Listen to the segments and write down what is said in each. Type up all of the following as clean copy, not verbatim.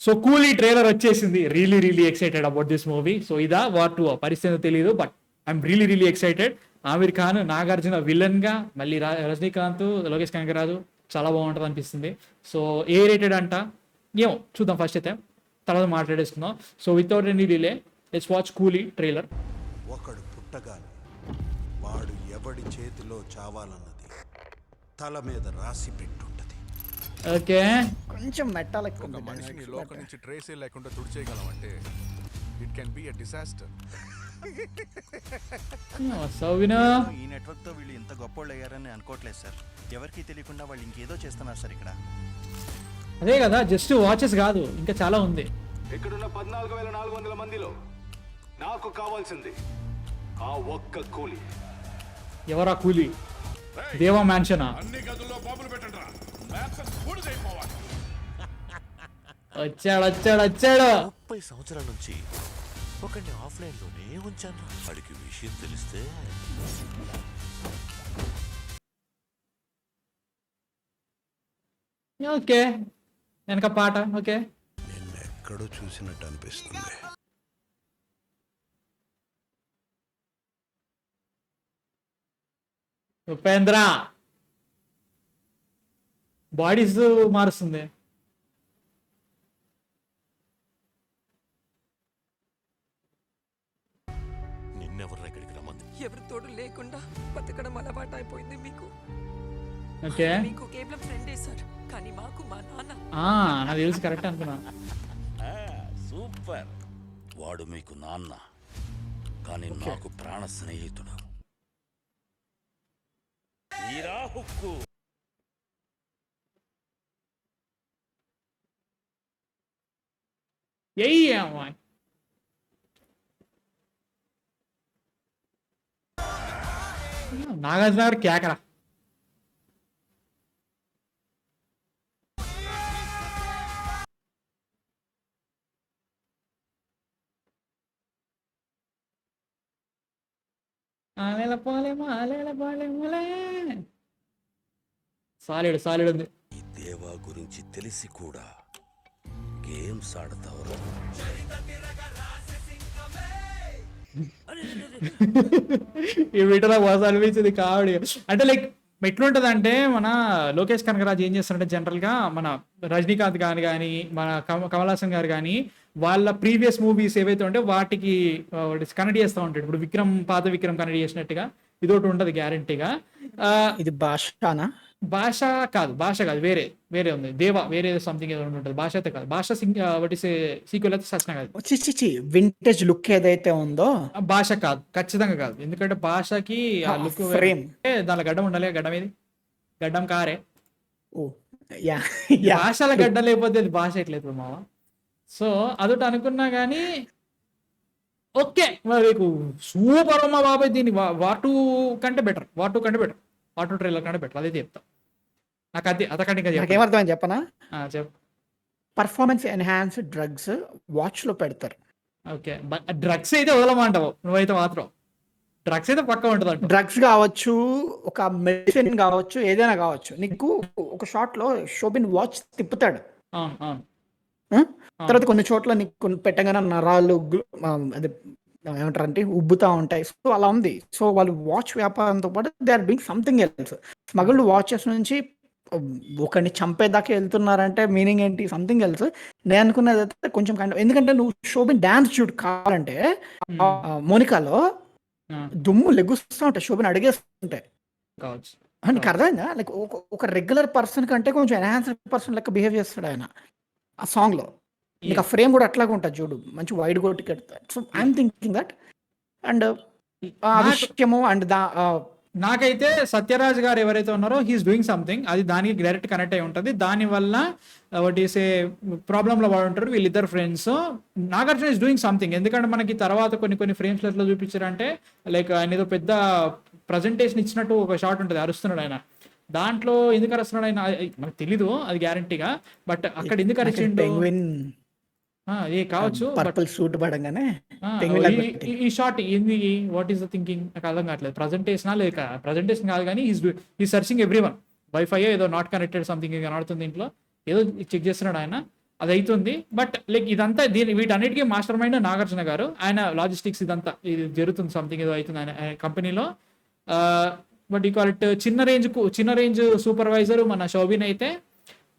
So Coolie trailer వచ్చేసింది. Really excited about this movie. So ఇదా War two పరిస్థితి తెలియదు, but I'm really excited. Aamir Khan, Nagarjuna villain గా, మళ్ళీ రజనీకాంత్, లోకేష్ కనగరాజు, చాలా బాగుంటుంది అనిపిస్తుంది. సో ఏ రేటెడ్ అంట ఏమో చూద్దాం ఫస్ట్ అయితే, తర్వాత మాట్లాడేసుకుందాం. So without any delay let's watch Coolie trailer. ఒకడు పుట్టగానే వాడు ఎవడి చేతిలో చావాలన్నది తల మీద రాసి పెట్టుంటది. ఓకే, కొంచెం మెట్టాల ఒక మనిషిని లోకం నుంచి ట్రేసే లేకుండా తుడిచేయగలమంటే it can be a disaster. సౌవినా ఈ నెట్వర్క్ తో వీళ్ళు ఇంత గొప్పోళ్ళు అయ్యారని అనుకోవట్లేదు సార్. ఎవరికి తెలియకుండా వాళ్ళు ఇంకేదో చేస్తున్నారు సార్ ఇక్కడ. అదే కదా, జస్ట్ వాచెస్ కాదు, ఇంకా చాలా ఉంది. ఇక్కడున్న 14,400 మందిలో నాకు కావాల్సింది ఆ ఒక్క కూలి. ఎవరా కూలీ? దేవా మ్యాన్షనా? అన్ని గదుల్లో బాంబులు పెట్టండి రా. మ్యాప్స్ బూడిదైపోవాలి. వచ్చాడు. 30 సంవత్సరాల నుంచి ఒకరిని ఆఫ్లైన్ లోనే ఉంచాను. వాడికి విషయం తెలిస్తే ఓకే, వెనక పాట. ఓకే, నిన్నెక్కడో చూసినట్టు అనిపిస్తుంది. ఉపేంద్ర బాడీస్ మారుస్తుంది. నిన్నెవరు ఇక్కడికి రమ్మంది? ఎవరి తోడు లేకుండా బతకడం అలవాటు అయిపోయింది మీకు. ఓకే, మీకు కేవలం ఫ్రెండే సార్, కానీ మాకు మా నాన్న. నాకు తెలుసు, కరెక్ట్ అనుకున్నా. సూపర్. వాడు మీకు నాన్న, కానీ నాకు ప్రాణ స్నేహితుడు. తీరా హుక్కు. అమ్మాయి నాగార్జున గారు కేకరా. సాలిడ్ ఉంది. ఈ దేవా గురించి తెలిసి కూడా గేమ్స్ ఆడతావరా? ఈ వీటిలో మోసం అనిపించింది కామెడీ. అంటే లైక్ ఎట్లుంటది అంటే, మన లోకేష్ కనగరాజ్ ఏం చేస్తారంటే జనరల్ గా మన రజనీకాంత్ గారు కానీ, మన కమల్ హాసన్ గారు కానీ, వాళ్ళ ప్రీవియస్ మూవీస్ ఏవైతే ఉంటే వాటికి కనెక్ట్ చేస్తూ ఉంటాడు. ఇప్పుడు పాత విక్రమ్ కనెక్ట్ చేసినట్టుగా ఇదొకటి ఉంటది గ్యారంటీగా. ఇది భాష కాదు, వేరే ఉంది. దేవా వేరే సంథింగ్ ఏదో ఉంటుంది. భాష అయితే కాదు, భాష సీక్వెల్ అయితే సచిన కాదు. చిచి వింటేజ్ లుక్ ఏదైతే ఉందో భాష కాదు, ఖచ్చితంగా కాదు. ఎందుకంటే భాషకి ఆ లుక్ ఫ్రేమ్, దానిలో గడ్డం ఉండాలి. గడ్డం ఏది? గడ్డం కారే. ఓ యా భాషల గడ్డ లేకపోతే అది భాష ఎట్లేదు మావ. సో అదొకటి అనుకున్నా కానీ ఓకే, మీకు సూపర్ అమ్మా బాబాయ్. దీన్ని వాటు కంటే బెటర్, వాటు ట్రైలర్ కంటే బెటర్, అదే చెప్తా. నాకు అతకంటే ఇంకా నాకేమర్థమని చెప్పనా? చెప్పు. పర్ఫార్మెన్స్ ఎన్హాన్స్ డ్రగ్స్ వాచ్ లో పెడతారు. ఓకే, డ్రగ్స్ అయితే వదలమంటావు నువ్వైతే మాత్రం. డ్రగ్స్ అయితే పక్క ఉంటుంది అంట. డ్రగ్స్ కావచ్చు, ఒక మెడిసిన్ కావచ్చు, ఏదైనా కావచ్చు. నీకు ఒక షాట్ లో షోబిన్ వాచ్ తిప్పుతాడు. అవును. తర్వాత కొన్ని చోట్ల నీకు పెట్టగానే నరాలు అదే ఏమంటారంటే ఉబ్బుతా ఉంటాయి. సో అలా ఉంది. సో వాళ్ళు వాచ్ వ్యాపారంతో పాటు they are doing something else. Smuggled watches నుంచి ఒకరిని చంపేదాకా వెళ్తున్నారంటే మీనింగ్ ఏంటి? Something else. నేను అనుకున్నది అయితే కొంచెం ఎందుకంటే నువ్వు షోబిన్ డాన్స్ షూట్ కావాలంటే మోనికాలో దుమ్ము లెగుస్తూ ఉంటాయి, షోబిన్ అడిగేస్తుంటాయి. కావచ్చు. నీకు అర్థమైందా? లైక్ ఒక రెగ్యులర్ పర్సన్ కంటే కొంచెం ఎన్హాన్స్డ్ పర్సన్ లెక్క బిహేవ్ చేస్తాడు ఆయన ఆ సాంగ్ లో. నీకు ఆ ఫ్రేమ్ కూడా అట్లాగే ఉంటుంది చూడు, మంచి వైడ్ గోటి కడతాడు. So I'm thinking that. And ఆ విషయము అండ్ నాకైతే సత్యరాజ్ గారు ఎవరైతే ఉన్నారో హీఈస్ డూయింగ్ సంథింగ్, అది దానికి డైరెక్ట్ కనెక్ట్ అయి ఉంటుంది. దానివల్ల వాట్ ఈస్ ఏ ప్రాబ్లంలో వాడు ఉంటారు వీళ్ళిద్దరు friends. Nagarjuna is doing something. ఎందుకంటే మనకి తర్వాత కొన్ని ఫ్రేమ్స్ ఎట్లా చూపించారంటే లైక్ ఆయన ఏదో పెద్ద ప్రజెంటేషన్ ఇచ్చినట్టు ఒక షాట్ ఉంటుంది, అరుస్తున్నాడు ఆయన. దాంట్లో ఎందుకు అరుస్తున్నాడు ఆయన మనకు తెలీదు, అది గ్యారంటీగా. బట్ అక్కడ ఎందుకు అరిచిండు కావచ్చు. పర్పుల్ సూట్ పడంగానే ఈ షాట్ ఏంది, వాట్ ఈస్ ద థింకింగ్ నాకు అర్థం కావట్లేదు. ప్రజెంటేషన్ లేక ప్రజెంటేషన్ కాదు కానీ ఈ సర్చింగ్ ఎవ్రీ వన్. వైఫై ఏదో నాట్ కనెక్టెడ్ సంథింగ్ కనబడుతుంది ఇంట్లో, ఏదో చెక్ చేస్తున్నాడు ఆయన. అది అవుతుంది. బట్ లైక్ ఇదంతా వీటన్నిటికీ మాస్టర్ మైండ్ నాగార్జున గారు. ఆయన లాజిస్టిక్స్ ఇదంతా ఇది జరుగుతుంది, సంథింగ్ ఏదో అవుతుంది ఆయన కంపెనీలో. బట్ ఈ క్వాలిటీ చిన్న రేంజ్ సూపర్వైజర్ మన శోభిన్ అయితే,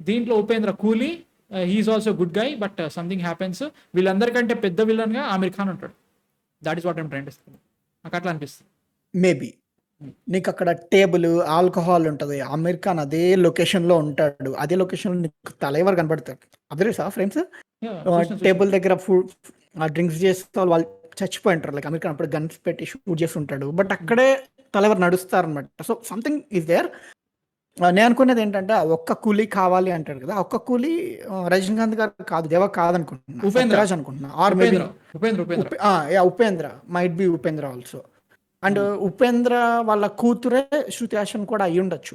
దీంట్లో Upendra Coolie, he is also good guy, but something happens. వీళ్ళందరికంటే పెద్ద విలన్ గా ఆమిర్ ఖాన్ ఉంటాడు. That is what I'm trying to say. నాకు అట్లా అనిపిస్తుంది. మేబీ నీకు అక్కడ టేబుల్ ఆల్కహాల్ ఉంటుంది, అమీర్ ఖాన్ అదే లొకేషన్ లో ఉంటాడు, అదే లొకేషన్ లో నీకు తలైవర్ కనబడతాడు. అబ్జర్వ్ ఫ్రెండ్స్, టేబుల్ దగ్గర ఫుడ్ డ్రింక్స్ చేస్తే వాళ్ళు చచ్చిపోయి ఉంటారు. లైక్ అమీర్ ఖాన్ అప్పుడు గన్స్ పెట్టి షూట్ చేసి ఉంటాడు, బట్ అక్కడే తలైవర్ నడుస్తారు అనమాట. So something is there. నేను అనుకునేది ఏంటంటే ఆ ఒక్క కూలీ కావాలి అంటాడు కదా, ఆ ఒక్క కూలీ రజనీకాంత్ గారు కాదు, దేవా కాదనుకుంటున్నా, ఉపేంద్రాజ్ అనుకుంటున్నా. Or maybe Upendra might be Upendra also. And Upendra వాళ్ళ కూతురే శృతి హాసన్ కూడా అయి ఉండొచ్చు,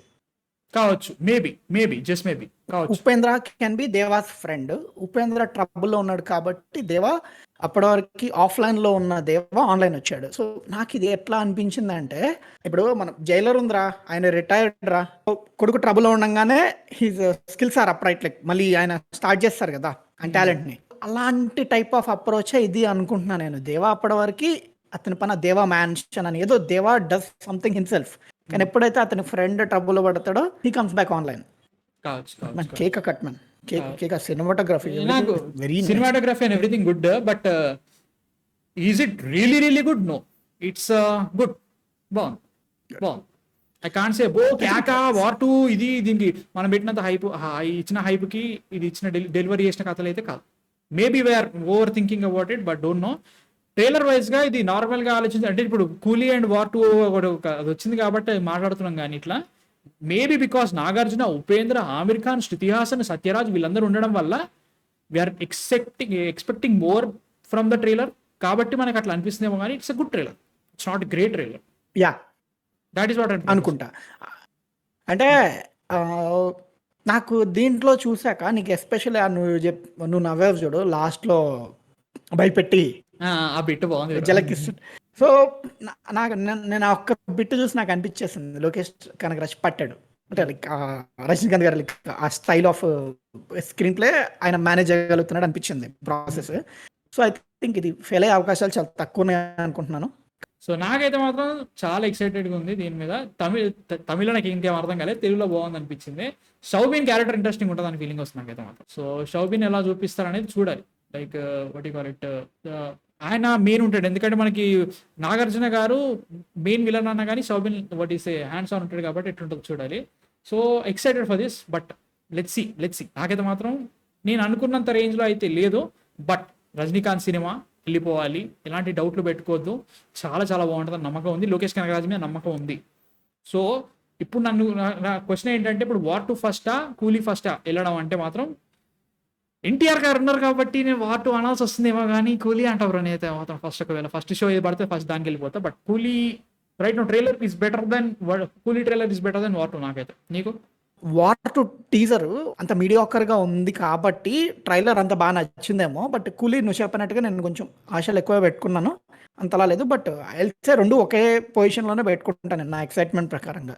కావచ్చు. మేబీ జస్ట్ మేబీ కావచ్చు. Upendra can be Deva's friend. Upendra ట్రబుల్లో ఉన్నాడు కాబట్టి దేవా అప్పటి వరకు ఆఫ్లైన్ లో ఉన్న దేవా ఆన్లైన్ వచ్చాడు. సో నాకు ఇది ఎట్లా అనిపించింది అంటే, ఇప్పుడు మనం జైలర్ ఉందిరా, ఆయన రిటైర్డ్ రా, కొడుకు ట్రబుల్లో ఉండగానే his skills are up right, like మళ్ళీ ఆయన స్టార్ట్ చేస్తారు కదా ఆయన టాలెంట్ ని. అలాంటి టైప్ ఆఫ్ అప్రోచ్ ఇది అనుకుంటున్నా నేను. దేవా అప్పటి వరకు అతని పైన దేవా మ్యాన్షన్ అని ఏదో దేవా డస్ సంథింగ్ హిమ్సెల్ఫ్, కానీ ఎప్పుడైతే అతని ఫ్రెండ్ ట్రబుల్ పడతాడో he comes back online. Cake cut man, cake cinematography very cinematography and everything good, but is it really good? No, it's good, బాగుంది. ఐ కాంట్ సే క్యాకా war two ఇది దీనికి మనం పెట్టినంత హైప్, ఇచ్చిన హైప్ కి ఇది ఇచ్చిన డెలివరీ చేసిన కథలు అయితే కాదు. Maybe we're overthinking about it, but don't know. Trailer wise గా ఇది నార్మల్ గా ఆలోచించి అంటే ఇప్పుడు కూలీ అండ్ వార్ టూ అది వచ్చింది కాబట్టి మాట్లాడుతున్నాం. కానీ ఇట్లా మేబీ బికాస్ నాగార్జున, ఉపేంద్ర, ఆమిర్ ఖాన్, శృతి హాసన్, సత్యరాజ్ వీళ్ళందరూ ఉండడం వల్ల we're expecting more from the trailer. కాబట్టి మనకు అట్లా అనిపిస్తుందేమో, కానీ it's a good trailer, it's not great trailer. Yeah, that is what అనుకుంటా. అంటే నాకు దీంట్లో చూసాక నీకు ఎస్పెషల్లీ నువ్వు నవ్వేవు చూడు లాస్ట్ లో భయపెట్టి ఆ బిట్ బాగుంది, జలకిస్తుంది. సో నాకు నేను ఆ ఒక్క బిట్ చూసి నాకు అనిపించేసింది లోకేష్ కనగరాజ్ పట్టాడు అంటే రజనీకాంత్ గారు ఆ స్టైల్ ఆఫ్ స్క్రీన్ ప్లే ఆయన మేనేజ్ చేయగలుగుతున్నాడు అనిపించింది ప్రాసెస్. సో ఐ థింక్ ఇది ఫెయిల్ అయ్యే అవకాశాలు చాలా తక్కువనే అనుకుంటున్నాను. సో నాకైతే మాత్రం చాలా ఎక్సైటెడ్గా ఉంది దీని మీద. తమిళ నాకు ఇంకేం అర్థం కాలేదు, తెలుగులో బాగుంది అనిపించింది. శౌబిన్ క్యారెక్టర్ ఇంట్రెస్టింగ్ ఉంటుంది అని ఫీలింగ్ వస్తుంది నాకైతే మాత్రం. సో శౌబిన్ ఎలా చూపిస్తారనేది చూడాలి. Like what you call it, ఆయన మెయిన్ ఉంటాడు. ఎందుకంటే మనకి నాగార్జున గారు మెయిన్ విలన్ అన్నా కానీ Soubin what is hands on ఉంటాడు కాబట్టి ఎట్లుంటుంది చూడాలి. So excited for this, but let's see. నాకైతే మాత్రం నేను అనుకున్నంత రేంజ్లో అయితే లేదు, బట్ రజనీకాంత్ సినిమా వెళ్ళిపోవాలి, ఎలాంటి డౌట్లు పెట్టుకోవద్దు, చాలా చాలా బాగుంటుంది నమ్మకం ఉంది. లోకేష్ కనగరాజ్ మీద నమ్మకం ఉంది. సో ఇప్పుడు నా క్వశ్చన్ ఏంటంటే, ఇప్పుడు వార్ టు ఫస్టా కూలీ ఫస్టా వెళ్ళడం అంటే మాత్రం ఎన్టీఆర్ గారు ఉన్నారు కాబట్టి నేను వార్ టు అనాల్సి వస్తుందేమో, కానీ కూలీ అంటావు బ్రో. నేనైతే మాత్రం ఫస్ట్ షో ఏది పడితే ఫస్ట్ దానికి వెళ్ళిపోతా. But Coolie right no trailer is better then Coolie trailer is better then war two నాకైతే. నీకు వార్ టు టీజర్ అంత మీడియాకర్ గా ఉంది కాబట్టి ట్రైలర్ అంత బాగా నచ్చిందేమో, బట్ కూలీ నువ్వు చెప్పినట్టుగా నేను కొంచెం ఆశలు ఎక్కువ పెట్టుకున్నాను, అంతలా లేదు. బట్ ఐల్సే రెండు ఒకే పొజిషన్ లోనే పెట్టుకుంటాను నేను నా ఎక్సైట్మెంట్ ప్రకారంగా.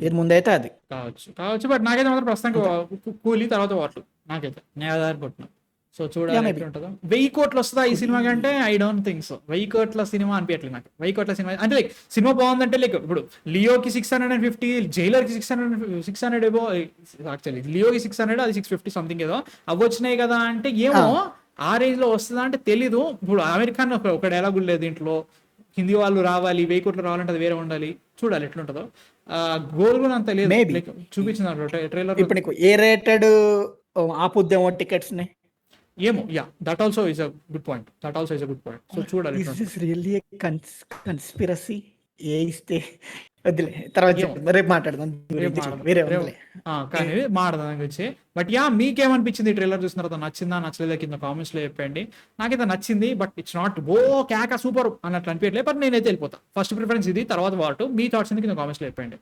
ఏది ముందైతే అది కావచ్చు. బట్ నాకైతే మాత్రం ప్రస్తుతానికి కూలీ తర్వాత వార్ టు నాకైతే నేను ఆధారపడుతున్నాను. సో చూడాలి ఉంటుందో. 1000 కోట్లు వస్తుందా ఈ సినిమా కంటే? I don't think so. 1000 కోట్ల సినిమా అనిపించట్లేదు నాకు. 1000 కోట్ల సినిమా అంటే లైక్ సినిమా బాగుందంటే లైక్ ఇప్పుడు లియోకి 650, జైలర్కి 600 ఏవో, యాక్చువల్లీ లియోకి 600, అది 650 సంథింగ్ ఏదో అవి వచ్చినాయి కదా. అంటే ఏమో ఆ రేంజ్ లో వస్తుందా అంటే తెలీదు. ఇప్పుడు ఆమిర్ ఖాన్ ఒక డైలాగ్ లేదు దీంట్లో, హిందీ వాళ్ళు రావాలి 1000 కోట్లు రావాలంటే అది వేరే ఉండాలి. చూడాలి ఎట్లుంటుందో. గోల్ కూడా అంత లేదు, చూపించిన ట్రైలర్. ఇప్పుడు నీకు ఏ రేటెడ్ ఆపుద్దేమో టికెట్స్ ని ఏమో. Yeah, that also is a good point. So చూడాలి. This is really conspiracy. ఏ ఇస్తే వదిలే, తర్వాత రేపు మాట్లాడదాం. కానీ మాట్లాడదాం గురించి. బట్ యా, మీకేమనిపించింది ట్రైలర్ చూసిన తర్వాత? నచ్చిందా నచ్చలేదా కింద కామెంట్స్ లో చెప్పండి. నాకైతే నచ్చింది, బట్ ఇట్స్ నాట్ కేక సూపర్ అన్నట్లు అనిపించలేదు. బట్ నేనైతే వెళ్ళిపోతా. ఫస్ట్ ప్రిఫరెన్స్ ఇది, తర్వాత వార్ టు. మీ థాట్స్ కింద కామెంట్స్ లో చెప్పండి.